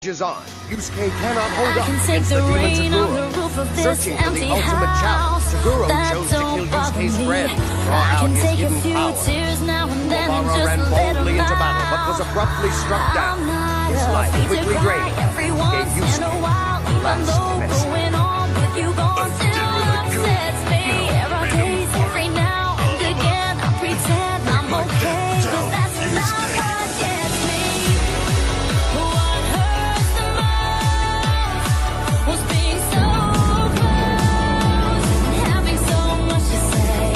is on. Yusuke cannot hold up can take against the the demon rain on the Taguro. roof of this Searching for the empty ultimate challenge, house. Taguro That chose to kill don't bother Yusuke's me. friend to draw I out can his take a hidden few power. tears now and then and Obara just ran let boldly 'em into battle, but out. was abruptly struck down. I'm not His life afraid to quickly cry drained. every Gave once in a Yusuke while, the even last though message. going on with you gone still upsets me. Every days, every now and again, I pretend I'm okay, but that's not what gets me. What hurts the most was being so close and having so much to say.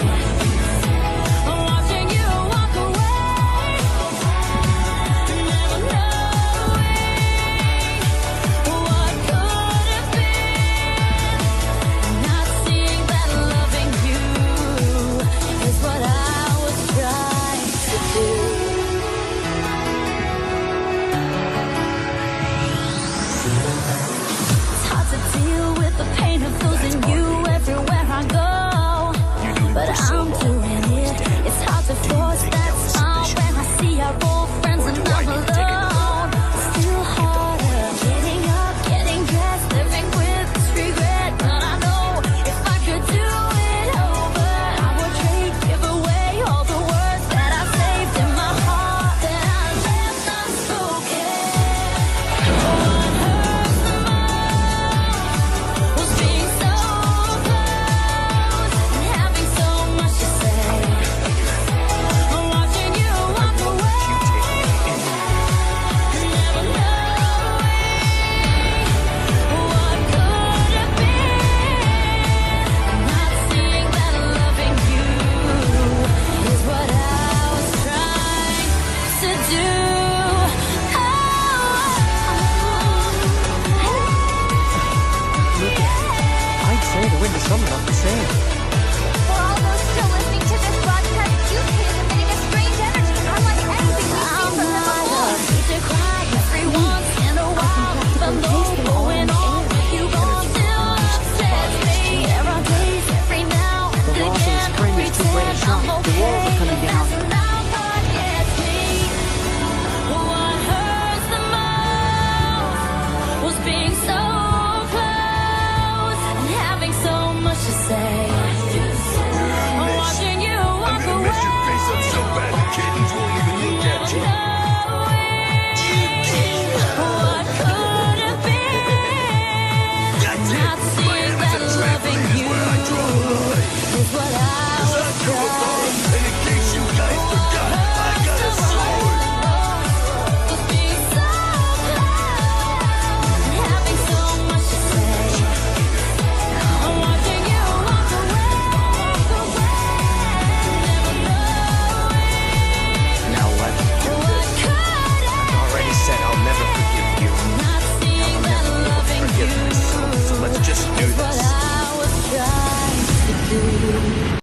Watching you walk away, never knowing what could have been. Not seeing that loving you is what I was trying to do. It's hard to deal with the pain of losing you everywhere I go, but I'm